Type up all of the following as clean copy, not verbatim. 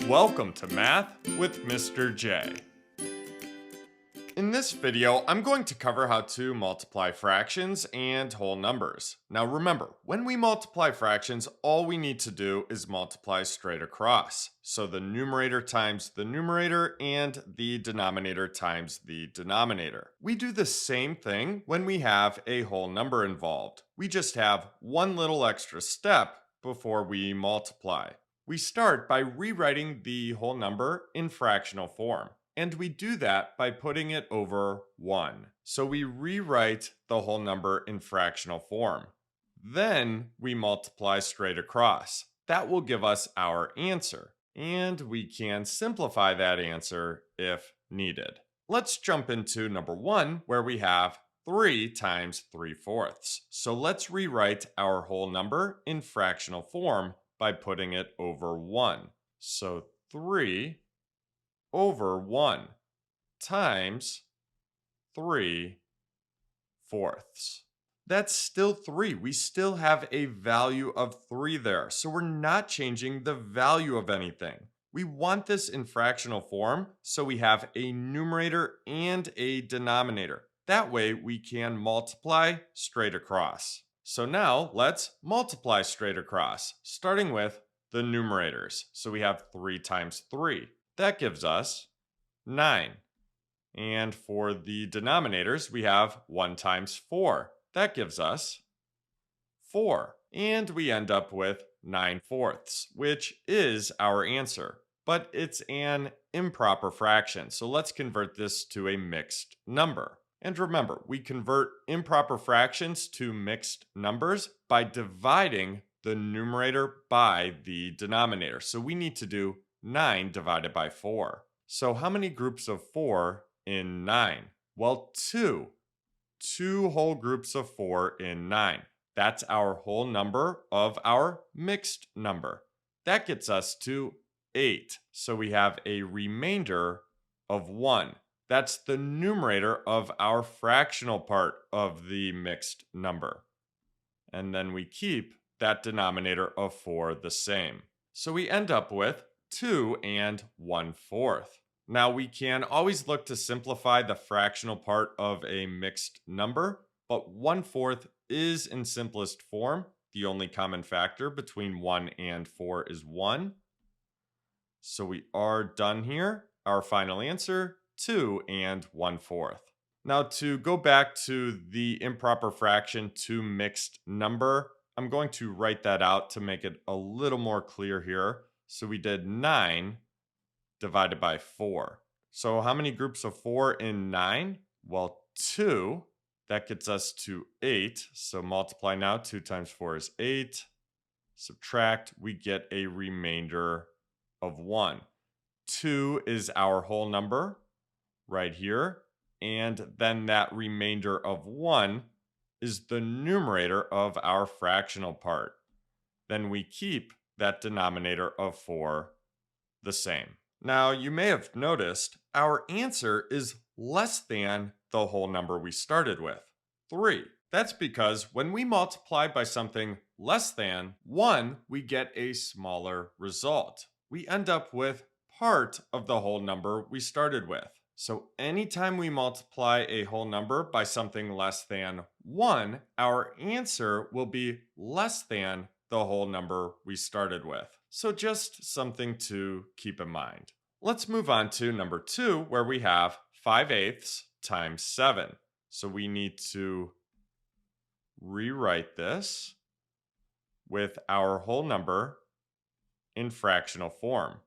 Welcome to Math with Mr. J. In this video, I'm going to cover how to multiply fractions and whole numbers. Now remember, when we multiply fractions, all we need to do is multiply straight across. So the numerator times the numerator and the denominator times the denominator. We do the same thing when we have a whole number involved. We just have one little extra step before we multiply. We start by rewriting the whole number in fractional form. And we do that by putting it over 1. So we rewrite the whole number in fractional form. Then we multiply straight across. That will give us our answer. And we can simplify that answer if needed. Let's jump into number 1, where we have 3 times 3/4. So let's rewrite our whole number in fractional form by putting it over 1. So 3 over 1 times 3/4. That's still 3. We still have a value of 3 there. So we're not changing the value of anything. We want this in fractional form, so we have a numerator and a denominator. That way we can multiply straight across. So now let's multiply straight across, starting with the numerators. So we have 3 times 3. That gives us 9. And for the denominators, we have 1 times 4. That gives us 4. And we end up with 9/4, which is our answer. But it's an improper fraction, so let's convert this to a mixed number. And remember, we convert improper fractions to mixed numbers by dividing the numerator by the denominator. So we need to do 9 divided by 4. So how many groups of 4 in 9? Well, 2. 2 whole groups of 4 in 9. That's our whole number of our mixed number. That gets us to 8. So we have a remainder of 1. That's the numerator of our fractional part of the mixed number. And then we keep that denominator of 4 the same. So we end up with 2 and 1/4. Now we can always look to simplify the fractional part of a mixed number, but 1/4 is in simplest form. The only common factor between 1 and 4 is 1. So we are done here. Our final answer, 2 and 1/4. Now to go back to the improper fraction to mixed number, I'm going to write that out to make it a little more clear here. So we did 9 divided by 4. So how many groups of 4 in 9? Well, 2. That gets us to 8. So multiply now. 2 times 4 is 8. Subtract, we get a remainder of 1. 2 is our whole number right here. And then that remainder of 1 is the numerator of our fractional part. Then we keep that denominator of 4 the same. Now, you may have noticed our answer is less than the whole number we started with, 3. That's because when we multiply by something less than 1, we get a smaller result. We end up with part of the whole number we started with. So anytime we multiply a whole number by something less than 1, our answer will be less than the whole number we started with. So just something to keep in mind. Let's move on to number 2, where we have 5/8 times 7. So we need to rewrite this with our whole number in fractional form.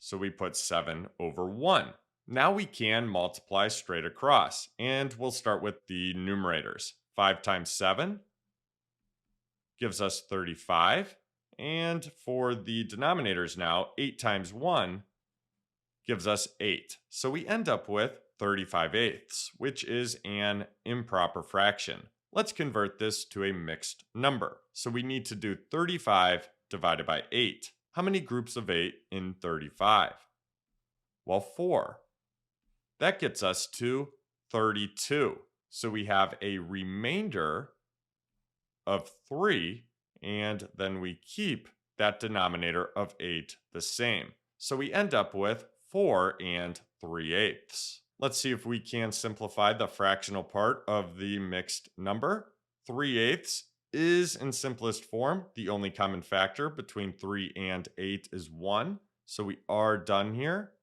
So we put 7 over 1. Now we can multiply straight across, and we'll start with the numerators. 5 times 7 gives us 35, and for the denominators now, 8 times 1 gives us 8. So we end up with 35/8, which is an improper fraction. Let's convert this to a mixed number. So we need to do 35 divided by 8. How many groups of 8 in 35? Well, 4. That gets us to 32. So we have a remainder of 3, and then we keep that denominator of 8 the same. So we end up with 4 and 3/8. Let's see if we can simplify the fractional part of the mixed number. 3/8 is in simplest form. The only common factor between 3 and 8 is 1. So we are done here.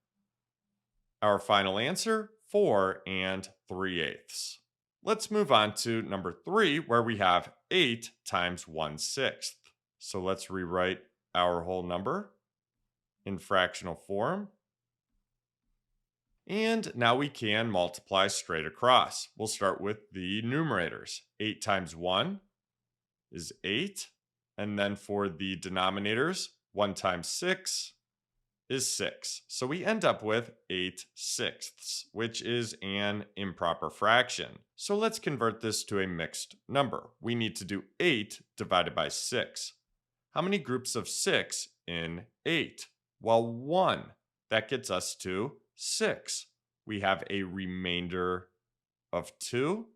Our final answer, 4 and 3/8. Let's move on to number 3, where we have 8 times 1/6. So let's rewrite our whole number in fractional form. And now we can multiply straight across. We'll start with the numerators. 8 times 1 is 8. And then for the denominators, 1 times 6 is 6. So we end up with 8/6, which is an improper fraction. So let's convert this to a mixed number. We need to do 8 divided by 6. How many groups of 6 in 8? Well, 1. That gets us to 6. We have a remainder of 2.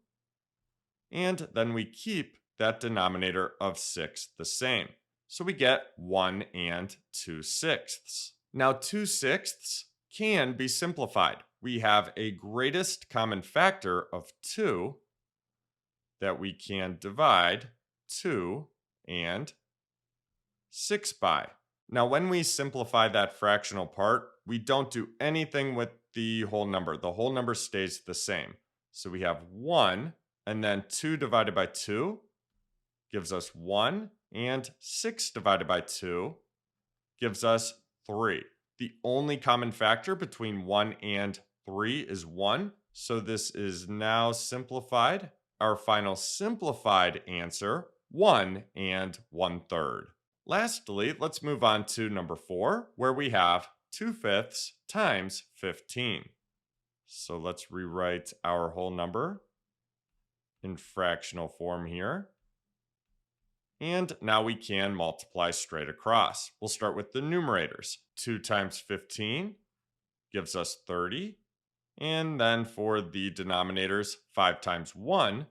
And then we keep that denominator of 6 the same. So we get 1 and 2/6. Now 2/6 can be simplified. We have a greatest common factor of 2 that we can divide 2 and 6 by. Now when we simplify that fractional part, we don't do anything with the whole number. The whole number stays the same. So we have 1, and then 2 divided by 2 gives us 1, and 6 divided by 2 gives us 3. The only common factor between 1 and 3 is 1, so this is now simplified. Our final simplified answer, 1 and 1/3. Lastly, let's move on to number 4, where we have 2/5 times 15. So let's rewrite our whole number in fractional form here. And now we can multiply straight across. We'll start with the numerators. 2 times 15 gives us 30. And then for the denominators, 5 times 1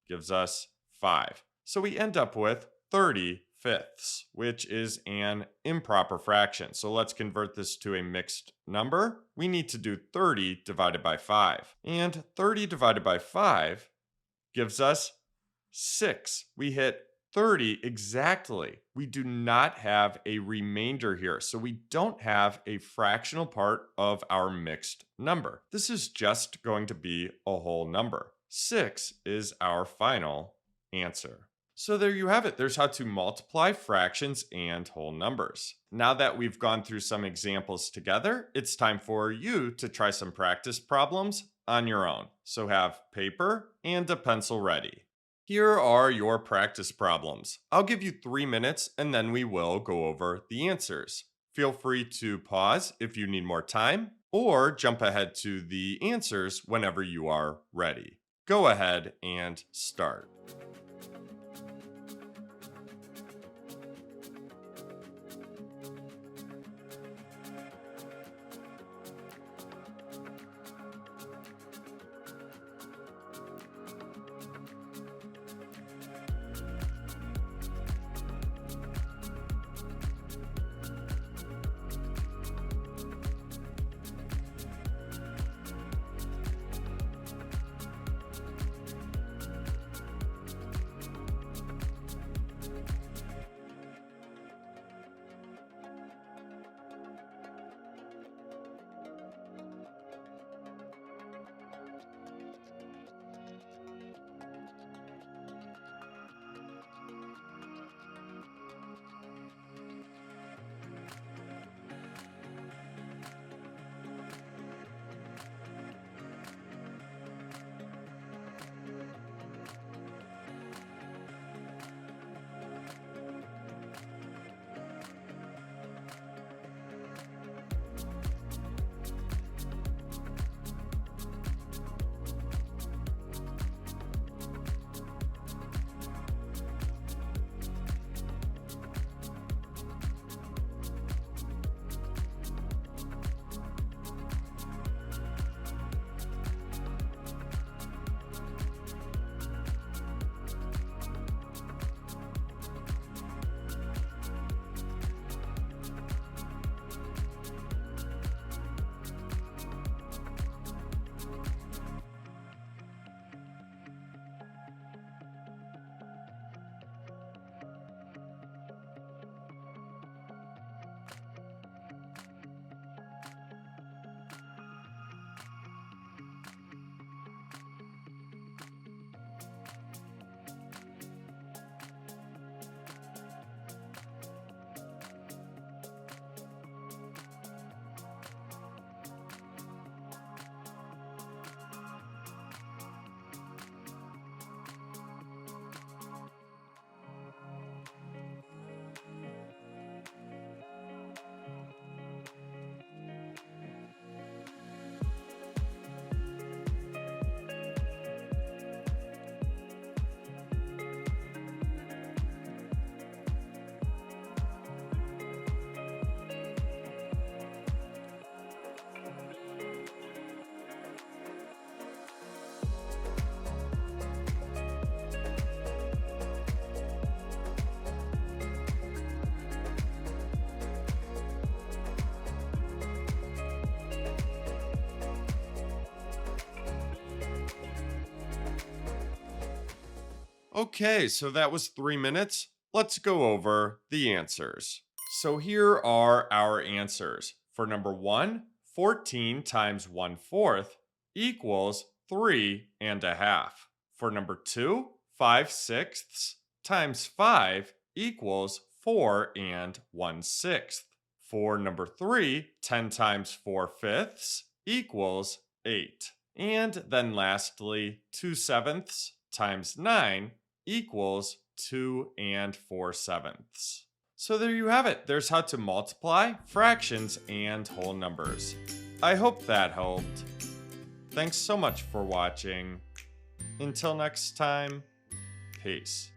gives us 5. So we end up with 30/5, which is an improper fraction. So let's convert this to a mixed number. We need to do 30 divided by 5. And 30 divided by 5 gives us 6. We hit 30 exactly. We do not have a remainder here, so we don't have a fractional part of our mixed number. This is just going to be a whole number. 6 is our final answer. So there you have it. There's how to multiply fractions and whole numbers. Now that we've gone through some examples together, it's time for you to try some practice problems on your own. So have paper and a pencil ready. Here are your practice problems. I'll give you 3 minutes and then we will go over the answers. Feel free to pause if you need more time or jump ahead to the answers whenever you are ready. Go ahead and start. Okay, so that was 3 minutes. Let's go over the answers. So here are our answers. For number one, 14 times 1/4 equals 3.5. For number two, 5/6 times 5 equals 4.1/6. For number three, 10 times 4/5 equals 8. And then lastly, 2/7 times 9 equals 2.4. So there you have it. There's how to multiply fractions and whole numbers. I hope that helped. Thanks so much for watching. Until next time, peace.